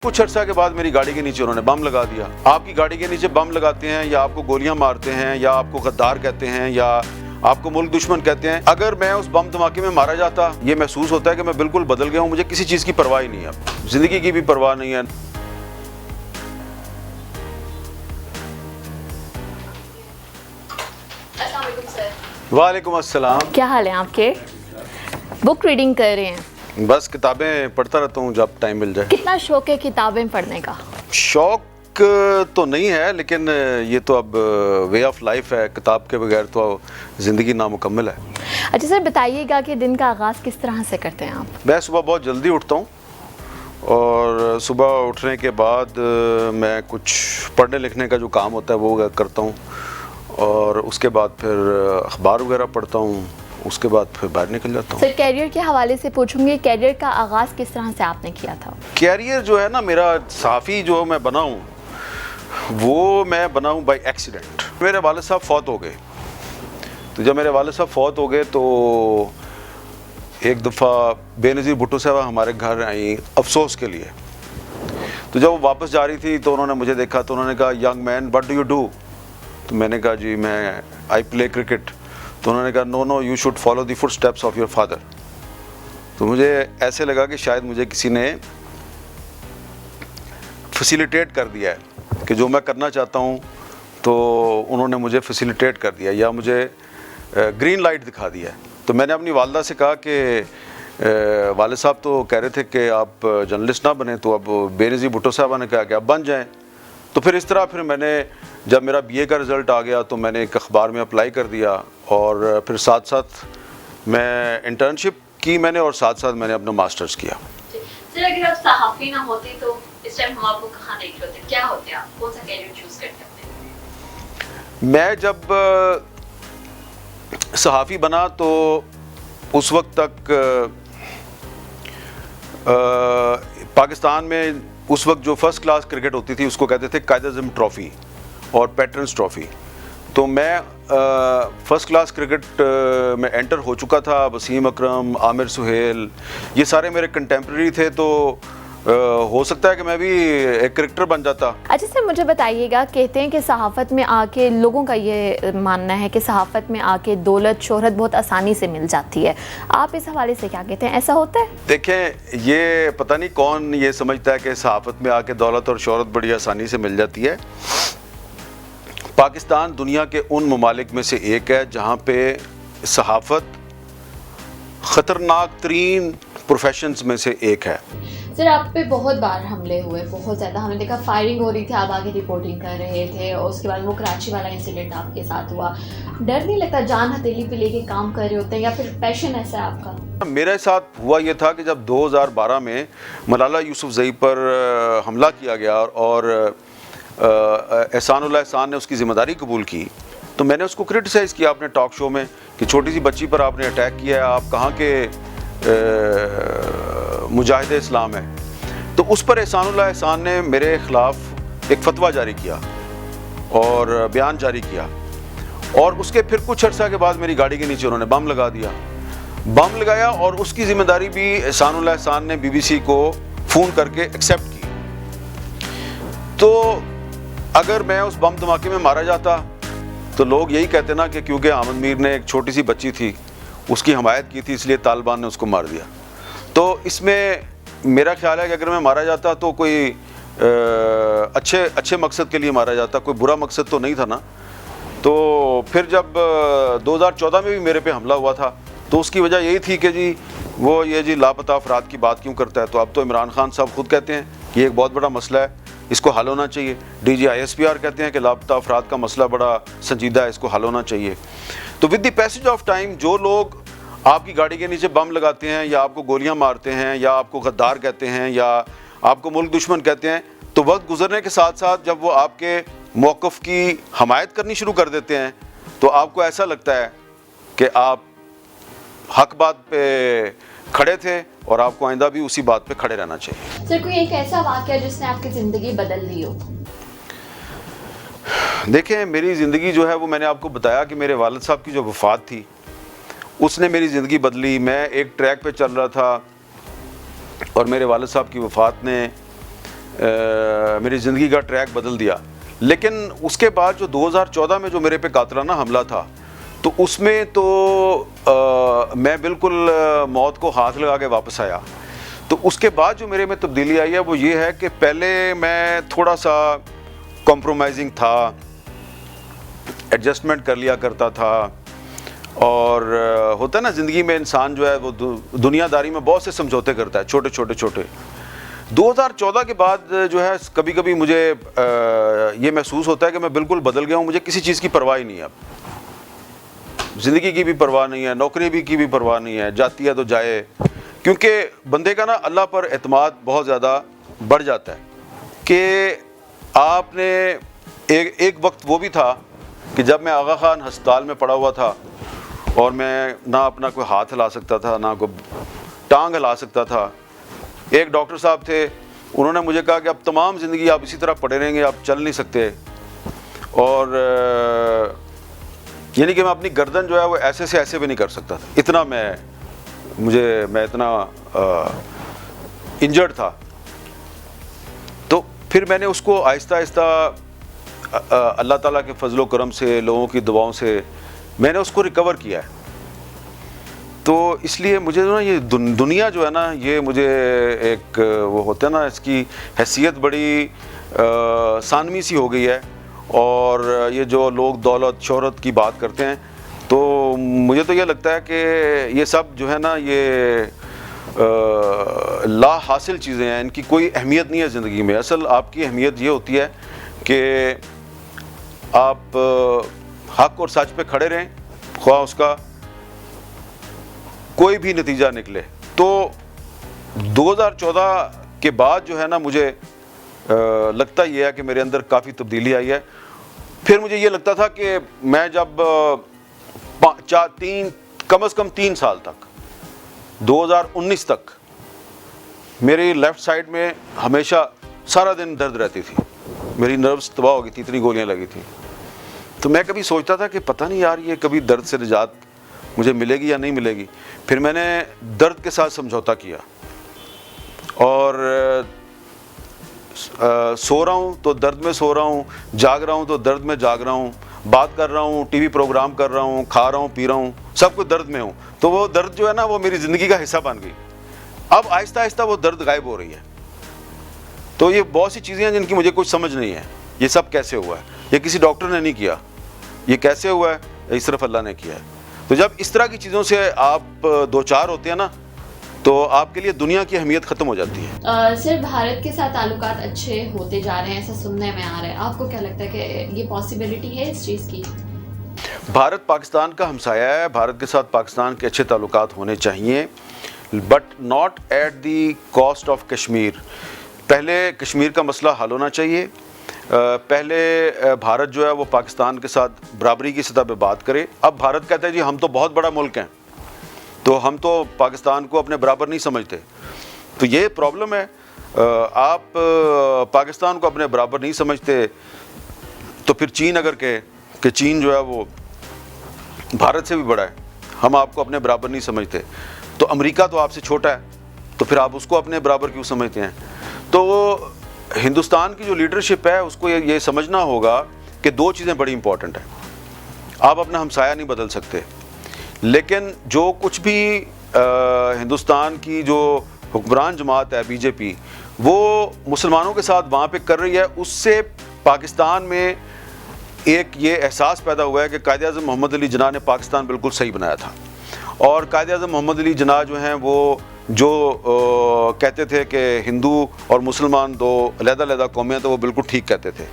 کچھ عرصہ کے بعد میری گاڑی کے نیچے انہوں نے بم لگا دیا۔ آپ کی گاڑی کے نیچے بم لگاتے ہیں یا آپ کو گولیاں مارتے ہیں یا آپ کو غدار کہتے ہیں یا آپ کو ملک دشمن کہتے ہیں، اگر میں اس بم دھماکے میں مارا جاتا یہ محسوس ہوتا ہے کہ میں بالکل بدل گیا ہوں، مجھے کسی چیز کی پرواہ ہی نہیں ہے، زندگی کی بھی پرواہ نہیں ہے۔ السلام علیکم سر۔ وعلیکم السلام۔ کیا حال ہے آپ کے؟ بک ریڈنگ کر رہے ہیں؟ بس کتابیں پڑھتا رہتا ہوں جب ٹائم مل جائے۔ کتنا شوق ہے کتابیں پڑھنے کا؟ شوق تو نہیں ہے، لیکن یہ تو اب وے آف لائف ہے، کتاب کے بغیر تو زندگی نامکمل ہے۔ اچھا سر، بتائیے گا کہ دن کا آغاز کس طرح سے کرتے ہیں آپ؟ میں صبح بہت جلدی اٹھتا ہوں اور صبح اٹھنے کے بعد میں کچھ پڑھنے لکھنے کا جو کام ہوتا ہے وہ کرتا ہوں، اور اس کے بعد پھر اخبار وغیرہ پڑھتا ہوں، اس کے بعد پھر باہر نکل جاتا ہوں۔ سر کیریئر کے حوالے سے پوچھوں گی، کیریئر کا آغاز کس طرح سے آپ نے کیا تھا؟ کیریئر جو ہے نا، میرا صحافی جو میں بنا ہوں وہ میں بنا ہوں بائی ایکسیڈنٹ۔ میرے والد صاحب فوت ہو گئے، تو جب میرے والد صاحب فوت ہو گئے تو ایک دفعہ بے نظیر بھٹو صاحبہ ہمارے گھر آئیں افسوس کے لیے، تو جب وہ واپس جا رہی تھی تو انہوں نے مجھے دیکھا تو انہوں نے کہا young mean what do you do? تو میں نے کہا جی میں آئی پلے کرکٹ۔ تو انہوں نے کہا no no you should follow the footsteps of your father. تو مجھے ایسے لگا کہ شاید مجھے کسی نے فیسیلیٹیٹ کر دیا ہے کہ جو میں کرنا چاہتا ہوں تو انہوں نے مجھے فیسیلیٹیٹ کر دیا یا مجھے گرین لائٹ دکھا دیا ہے۔ تو میں نے اپنی والدہ سے کہا کہ والد صاحب تو کہہ رہے تھے کہ آپ جرنلسٹ نہ بنیں، تو اب بے نظیر بھٹو صاحبہ نے کہا کہ آپ بن جائیں۔ تو پھر اس طرح پھر میں نے جب میرا بی اے کا رزلٹ آ گیا تو میں نے ایک اخبار میں اپلائی کر دیا، اور پھر ساتھ ساتھ میں انٹرنشپ کی میں نے، اور ساتھ ساتھ میں نے اپنا ماسٹرز کیا۔ سر اگر آپ صحافی نہ ہوتے تو اس ٹائم ہم آپ کو کہاں دیکھ رہے ہوتے؟ کیا ہوتے آپ؟ کون سا کیریئر چوز کرتے ہیں؟ میں جب صحافی بنا تو اس وقت تک پاکستان میں اس وقت جو فرسٹ کلاس کرکٹ ہوتی تھی اس کو کہتے تھے قائد اعظم ٹرافی اور پیٹرنز ٹرافی، تو میں فرسٹ کلاس کرکٹ میں انٹر ہو چکا تھا۔ وسیم اکرم، عامر سہیل، یہ سارے میرے کنٹمپریری تھے، تو ہو سکتا ہے کہ میں بھی ایک کرکٹر بن جاتا۔ اچھا سر مجھے بتائیے گا، کہتے ہیں کہ صحافت میں آ کے لوگوں کا یہ ماننا ہے کہ صحافت میں آ کے دولت شہرت بہت آسانی سے مل جاتی ہے، آپ اس حوالے سے کیا کہتے ہیں؟ ایسا ہوتا ہے؟ دیکھیں، یہ پتہ نہیں کون یہ سمجھتا ہے کہ صحافت میں آ کے دولت اور شہرت بڑی آسانی سے مل جاتی ہے۔ پاکستان دنیا کے ان ممالک میں سے ایک ہے جہاں پہ صحافت خطرناک ترین پروفیشنز میں سے ایک ہے۔ سر آپ پہ بہت بار حملے ہوئے، بہت زیادہ، ہم نے دیکھا فائرنگ ہو رہی تھی، آپ آگے رپورٹنگ کر رہے تھے، اور اس کے بعد وہ کراچی والا انسیڈنٹ آپ کے ساتھ ہوا، ڈر نہیں لگتا؟ جان ہتھیلی پہ لے کے کام کر رہے ہوتے ہیں، یا پھر پیشن ایسا ہے آپ کا؟ میرے ساتھ ہوا یہ تھا کہ جب 2012 میں ملالہ یوسفزئی پر حملہ کیا گیا اور احسان اللہ احسان نے اس کی ذمہ داری قبول کی، تو میں نے اس کو کرٹیسائز کیا اپنے ٹاک شو میں کہ چھوٹی سی بچی پر آپ نے اٹیک کیا ہے، آپ کہاں کے مجاہد اسلام ہے؟ تو اس پر احسان اللہ احسان نے میرے خلاف ایک فتویٰ جاری کیا اور بیان جاری کیا، اور اس کے پھر کچھ عرصہ کے بعد میری گاڑی کے نیچے انہوں نے بم لگا دیا، بم لگایا، اور اس کی ذمہ داری بھی احسان اللہ احسان نے بی بی سی کو فون کر کے ایکسیپٹ کی۔ تو اگر میں اس بم دھماکے میں مارا جاتا تو لوگ یہی کہتے نا کہ کیونکہ احمد میر نے ایک چھوٹی سی بچی تھی اس کی حمایت کی تھی اس لیے طالبان نے اس کو مار دیا۔ تو اس میں میرا خیال ہے کہ اگر میں مارا جاتا تو کوئی اچھے مقصد کے لیے مارا جاتا، کوئی برا مقصد تو نہیں تھا نا۔ تو پھر جب 2014 میں بھی میرے پہ حملہ ہوا تھا تو اس کی وجہ یہی تھی کہ جی وہ یہ جی لاپتہ افراد کی بات کیوں کرتا ہے، تو اب تو عمران خان صاحب خود کہتے ہیں کہ یہ ایک بہت بڑا مسئلہ ہے، اس کو حل ہونا چاہیے۔ D G I S P R کہتے ہیں کہ لاپتہ افراد کا مسئلہ بڑا سنجیدہ ہے، اس کو حل ہونا چاہیے۔ تو with the passage of time جو لوگ آپ کی گاڑی کے نیچے بم لگاتے ہیں یا آپ کو گولیاں مارتے ہیں یا آپ کو غدار کہتے ہیں یا آپ کو ملک دشمن کہتے ہیں، تو وقت گزرنے کے ساتھ ساتھ جب وہ آپ کے موقف کی حمایت کرنی شروع کر دیتے ہیں تو آپ کو ایسا لگتا ہے کہ آپ حق بات پہ کھڑے تھے اور آپ کو آئندہ بھی اسی بات پہ کھڑے رہنا چاہیے۔ سر کوئی ایک ایسا واقعہ جس نے آپ کی زندگی بدل دی ہو؟ دیکھیں، میری زندگی جو ہے وہ میں نے آپ کو بتایا کہ میرے والد صاحب کی جو وفات تھی اس نے میری زندگی بدلی۔ میں ایک ٹریک پہ چل رہا تھا اور میرے والد صاحب کی وفات نے میری زندگی کا ٹریک بدل دیا. لیکن اس کے بعد جو 2014 میں جو میرے پہ قاتلانہ حملہ تھا تو اس میں تو میں بالکل موت کو ہاتھ لگا کے واپس آیا. تو اس کے بعد جو میرے میں تبدیلی آئی ہے وہ یہ ہے کہ پہلے میں تھوڑا سا کمپرومائزنگ تھا, ایڈجسٹمنٹ کر لیا کرتا تھا, اور ہوتا ہے نا زندگی میں انسان جو ہے وہ دنیا داری میں بہت سے سمجھوتے کرتا ہے, چھوٹے چھوٹے چھوٹے. 2014 کے بعد جو ہے کبھی کبھی مجھے یہ محسوس ہوتا ہے کہ میں بالکل بدل گیا ہوں, مجھے کسی چیز کی پرواہ ہی نہیں ہے. اب زندگی کی بھی پرواہ نہیں ہے, نوکری بھی کی بھی پرواہ نہیں ہے, جاتی ہے تو جائے, کیونکہ بندے کا نا اللہ پر اعتماد بہت زیادہ بڑھ جاتا ہے. کہ آپ نے ایک وقت وہ بھی تھا کہ جب میں آغا خان ہسپتال میں پڑا ہوا تھا اور میں نہ اپنا کوئی ہاتھ ہلا سکتا تھا, نہ کوئی ٹانگ ہلا سکتا تھا. ایک ڈاکٹر صاحب تھے, انہوں نے مجھے کہا کہ اب تمام زندگی آپ اسی طرح پڑے رہیں گے, آپ چل نہیں سکتے. اور یعنی کہ میں اپنی گردن جو ہے وہ ایسے سے ایسے بھی نہیں کر سکتا تھا, اتنا میں اتنا انجرڈ تھا. تو پھر میں نے اس کو آہستہ آہستہ اللہ تعالیٰ کے فضل و کرم سے, لوگوں کی دعاؤں سے میں نے اس کو ریکور کیا ہے. تو اس لیے مجھے نا یہ دنیا جو ہے نا یہ مجھے ایک وہ ہوتا ہے نا, اس کی حیثیت بڑی ثانوی سی ہو گئی ہے. اور یہ جو لوگ دولت شہرت کی بات کرتے ہیں تو مجھے تو یہ لگتا ہے کہ یہ سب جو ہے نا یہ لا حاصل چیزیں ہیں, ان کی کوئی اہمیت نہیں ہے زندگی میں. اصل آپ کی اہمیت یہ ہوتی ہے کہ آپ حق اور سچ پہ کھڑے رہیں, خواہ اس کا کوئی بھی نتیجہ نکلے. تو 2014 کے بعد جو ہے نا مجھے لگتا یہ ہے کہ میرے اندر کافی تبدیلی آئی ہے. پھر مجھے یہ لگتا تھا کہ میں جب کم از کم 3 سال تک 2019 تک میری لیفٹ سائڈ میں ہمیشہ سارا دن درد رہتی تھی, میری نروس تباہ ہو گئی تھی, اتنی گولیاں لگی تھیں. تو میں کبھی سوچتا تھا کہ پتہ نہیں یار یہ کبھی درد سے نجات مجھے ملے گی یا نہیں ملے گی. پھر میں نے درد کے ساتھ سمجھوتا کیا, اور سو رہا ہوں تو درد میں سو رہا ہوں, جاگ رہا ہوں تو درد میں جاگ رہا ہوں, بات کر رہا ہوں, ٹی وی پروگرام کر رہا ہوں, کھا رہا ہوں, پی رہا ہوں, سب کچھ درد میں ہوں. تو وہ درد جو ہے نا وہ میری زندگی کا حصہ بن گئی. اب آہستہ آہستہ وہ درد غائب ہو رہی ہے. تو یہ بہت سی چیزیں ہیں جن کی مجھے کچھ سمجھ نہیں ہے, یہ سب کیسے ہوا ہے, یہ کسی ڈاکٹر نے نہیں کیا, یہ کیسے ہوا ہے, یہ صرف اللہ نے کیا ہے. تو جب اس طرح کی چیزوں سے آپ دو چار ہوتے ہیں نا تو آپ کے لیے دنیا کی اہمیت ختم ہو جاتی ہے. سر بھارت کے ساتھ تعلقات اچھے ہوتے جا رہے ہیں, ایسا سننے میں آ رہا ہے, آپ کو کیا لگتا ہے کہ یہ پاسبلٹی ہے اس چیز کی؟ بھارت پاکستان کا ہمسایہ ہے, بھارت کے ساتھ پاکستان کے اچھے تعلقات ہونے چاہیے, but not at the cost of Kashmir. پہلے کشمیر کا مسئلہ حل ہونا چاہیے. پہلے بھارت جو ہے وہ پاکستان کے ساتھ برابری کی سطح پہ بات کرے. اب بھارت کہتا ہے جی ہم تو بہت بڑا ملک ہیں تو ہم تو پاکستان کو اپنے برابر نہیں سمجھتے. تو یہ پرابلم ہے, آپ پاکستان کو اپنے برابر نہیں سمجھتے تو پھر چین اگر کہ چین جو ہے وہ بھارت سے بھی بڑا ہے, ہم آپ کو اپنے برابر نہیں سمجھتے, تو امریکہ تو آپ سے چھوٹا ہے تو پھر آپ اس کو اپنے برابر کیوں سمجھتے ہیں. تو ہندوستان کی جو لیڈرشپ ہے اس کو یہ سمجھنا ہوگا کہ 2 چیزیں بڑی امپورٹنٹ ہیں. آپ اپنا ہمسایہ نہیں بدل سکتے, لیکن جو کچھ بھی ہندوستان کی جو حکمران جماعت ہے بی جے پی وہ مسلمانوں کے ساتھ وہاں پہ کر رہی ہے, اس سے پاکستان میں ایک یہ احساس پیدا ہوا ہے کہ قائد اعظم محمد علی جناح نے پاکستان بالکل صحیح بنایا تھا. اور قائد اعظم محمد علی جناح جو ہیں وہ جو کہتے تھے کہ ہندو اور مسلمان 2 علیحدہ علیحدہ قومیں ہیں تو وہ بالکل ٹھیک کہتے تھے.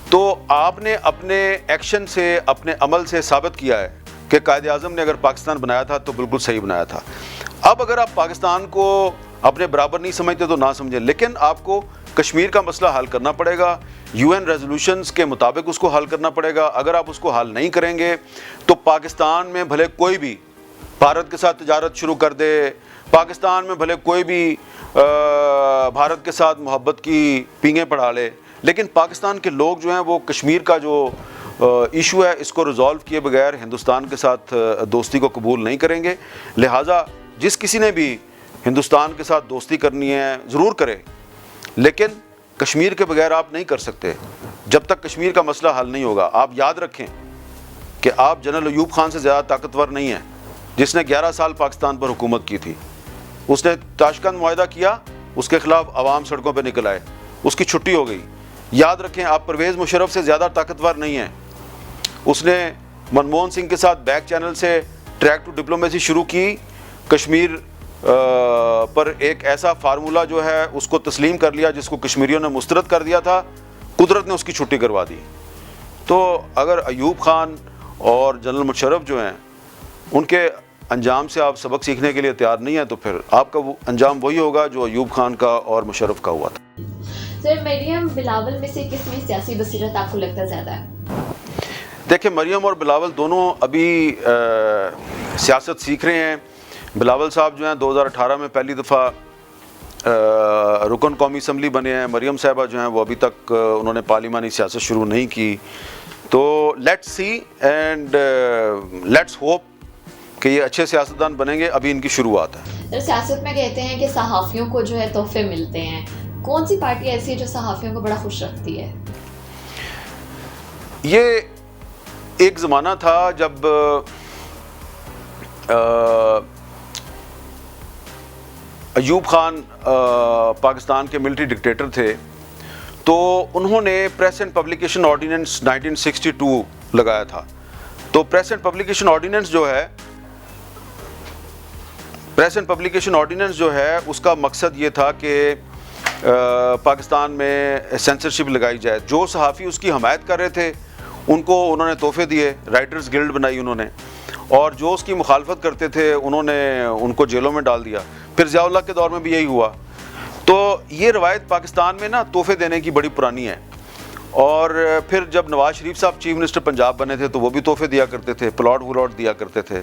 تو آپ نے اپنے ایکشن سے, اپنے عمل سے ثابت کیا ہے کہ قائد اعظم نے اگر پاکستان بنایا تھا تو بالکل صحیح بنایا تھا. اب اگر آپ پاکستان کو اپنے برابر نہیں سمجھتے تو نہ سمجھیں, لیکن آپ کو کشمیر کا مسئلہ حل کرنا پڑے گا, UN ریزولوشنز کے مطابق اس کو حل کرنا پڑے گا. اگر آپ اس کو حل نہیں کریں گے تو پاکستان میں بھلے کوئی بھی بھارت کے ساتھ تجارت شروع کر دے, پاکستان میں بھلے کوئی بھی بھارت کے ساتھ محبت کی پینگیں پڑھا لے, لیکن پاکستان کے لوگ جو ہیں وہ کشمیر کا جو ایشو ہے اس کو ریزالو کیے بغیر ہندوستان کے ساتھ دوستی کو قبول نہیں کریں گے. لہٰذا جس کسی نے بھی ہندوستان کے ساتھ دوستی کرنی ہے ضرور کرے, لیکن کشمیر کے بغیر آپ نہیں کر سکتے جب تک کشمیر کا مسئلہ حل نہیں ہوگا. آپ یاد رکھیں کہ آپ جنرل ایوب خان سے زیادہ طاقتور نہیں ہیں, جس نے 11 سال پاکستان پر حکومت کی تھی. اس نے تاشکند معاہدہ کیا, اس کے خلاف عوام سڑکوں پہ نکل آئے, اس کی چھٹی ہو گئی. یاد رکھیں آپ پرویز مشرف سے زیادہ طاقتور نہیں ہیں. اس نے منموہن سنگھ کے ساتھ بیک چینل سے ٹریک ٹو ڈپلومیسی شروع کی. کشمیر پر ایک ایسا فارمولہ جو ہے اس کو تسلیم کر لیا جس کو کشمیریوں نے مسترد کر دیا تھا. قدرت نے اس کی چھٹی کروا دی. تو اگر ایوب خان اور جنرل مشرف جو ہیں ان کے انجام سے آپ سبق سیکھنے کے لیے تیار نہیں ہیں تو پھر آپ کا وہ انجام وہی ہوگا جو ایوب خان کا اور مشرف کا ہوا تھا. سر مریم بلاول میں سے کس میں سیاسی بصیرت آپ کو لگتا ہے زیادہ ہے؟ دیکھیں مریم اور بلاول دونوں ابھی سیاست سیکھ رہے ہیں. بلاول صاحب جو ہیں 2018 میں پہلی دفعہ رکن قومی اسمبلی بنے ہیں. مریم صاحبہ جو ہیں وہ ابھی تک انہوں نے پارلیمانی سیاست شروع نہیں کی. تو let's see and let's hope کہ یہ اچھے سیاستدان بنیں گے. ابھی ان کی شروعات ہے. سیاست میں کہتے ہیں کہ صحافیوں کو جو ہے تحفے ملتے ہیں. کون سی پارٹی ایسی ہے جو صحافیوں کو بڑا خوش رکھتی ہے؟ یہ ایک زمانہ تھا جب ایوب خان پاکستان کے ملٹری ڈکٹیٹر تھے, تو انہوں نے پریس اینڈ پبلیکیشن آرڈیننس 1962 لگایا تھا. تو پریس اینڈ پبلیکیشن آرڈیننس جو ہے اس کا مقصد یہ تھا کہ پاکستان میں سینسرشپ لگائی جائے. جو صحافی اس کی حمایت کر رہے تھے ان کو انہوں نے تحفے دیے, رائٹرز گلڈ بنائی انہوں نے, اور جو اس کی مخالفت کرتے تھے انہوں نے ان کو جیلوں میں ڈال دیا. پھر ضیاء اللہ کے دور میں بھی یہی ہوا. تو یہ روایت پاکستان میں نا تحفے دینے کی بڑی پرانی ہے. اور پھر جب نواز شریف صاحب چیف منسٹر پنجاب بنے تھے تو وہ بھی تحفے دیا کرتے تھے, پلاٹ ولاٹ دیا کرتے تھے.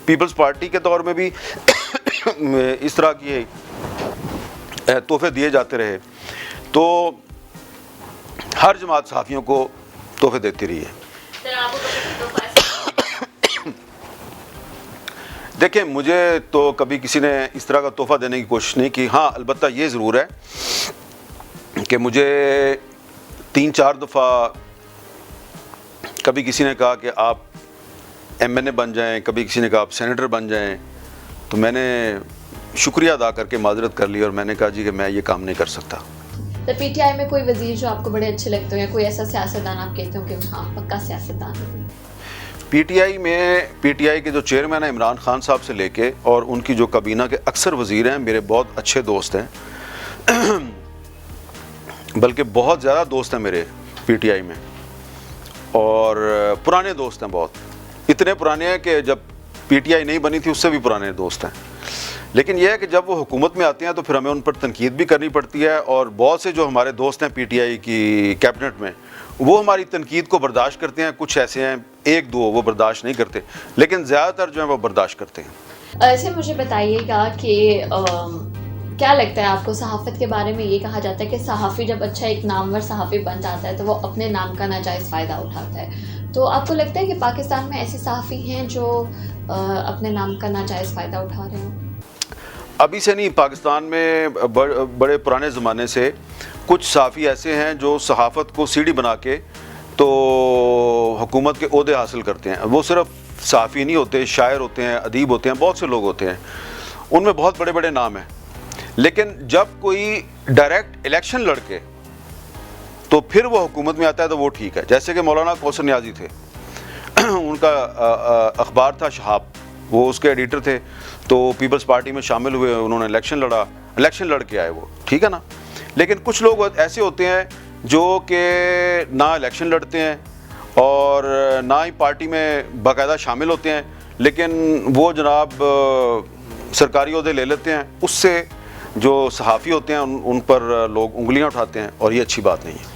پیپلز پارٹی کے دور میں بھی اس طرح کی تحفے دیے جاتے رہے. تو ہر جماعت صحافیوں کو تحفے دیتی رہی ہے. دیکھیں مجھے تو کبھی کسی نے اس طرح کا تحفہ دینے کی کوشش نہیں کی. ہاں البتہ یہ ضرور ہے کہ مجھے 3-4 دفعہ کبھی کسی نے کہا کہ آپ MNA بن جائیں, کبھی کسی نے کہا آپ سینیٹر بن جائیں. تو میں نے شکریہ ادا کر کے معذرت کر لی اور میں نے کہا جی کہ میں یہ کام نہیں کر سکتا. تو PTI میں کوئی وزیر جو آپ کو بڑے اچھے لگتے ہو یا کوئی ایسا سیاستدان آپ کہتے ہو کہ ہاں پکا سیاستدان ہے؟ PTI کے جو چیئرمین ہیں عمران خان صاحب سے لے کے اور ان کی جو کابینہ کے اکثر وزیر ہیں میرے بہت اچھے دوست ہیں, بلکہ بہت زیادہ دوست ہیں میرے PTI میں, اور پرانے دوست ہیں بہت. اتنے پرانے ہیں کہ جب PTI نہیں بنی تھی اس سے بھی پرانے دوست ہیں. لیکن یہ ہے کہ جب وہ حکومت میں آتے ہیں تو پھر ہمیں ان پر تنقید بھی کرنی پڑتی ہے, اور بہت سے جو ہمارے دوست ہیں PTI کی کیبنٹ میں وہ ہماری تنقید کو برداشت کرتے ہیں. کچھ ایسے ہیں 1-2 وہ برداشت نہیں کرتے, لیکن زیادہ تر جو ہیں وہ برداشت کرتے ہیں. ایسے مجھے بتائیے گا کہ کیا لگتا ہے آپ کو صحافت کے بارے میں؟ یہ کہا جاتا ہے کہ صحافی جب اچھا ایک نامور صحافی بن جاتا ہے تو وہ اپنے نام کا ناجائز فائدہ اٹھاتا ہے. تو آپ کو لگتا ہے کہ پاکستان میں ایسے صحافی ہیں جو اپنے نام کا ناجائز فائدہ اٹھا رہے ہیں؟ ابھی سے نہیں, پاکستان میں بڑے پرانے زمانے سے کچھ صحافی ایسے ہیں جو صحافت کو سیڑھی بنا کے تو حکومت کے عہدے حاصل کرتے ہیں. وہ صرف صحافی نہیں ہوتے, شاعر ہوتے ہیں, ادیب ہوتے ہیں, بہت سے لوگ ہوتے ہیں, ان میں بہت بڑے بڑے نام ہیں. لیکن جب کوئی ڈائریکٹ الیکشن لڑ کے تو پھر وہ حکومت میں آتا ہے تو وہ ٹھیک ہے. جیسے کہ مولانا کوثر نیازی تھے, ان کا اخبار تھا شہاب, وہ اس کے ایڈیٹر تھے, تو پیپلز پارٹی میں شامل ہوئے, انہوں نے الیکشن لڑ کے آئے, وہ ٹھیک ہے نا. لیکن کچھ لوگ ایسے ہوتے ہیں جو کہ نہ الیکشن لڑتے ہیں اور نہ ہی پارٹی میں باقاعدہ شامل ہوتے ہیں, لیکن وہ جناب سرکاری عہدے لے لیتے ہیں. اس سے جو صحافی ہوتے ہیں ان پر لوگ انگلیاں اٹھاتے ہیں, اور یہ اچھی بات نہیں ہے.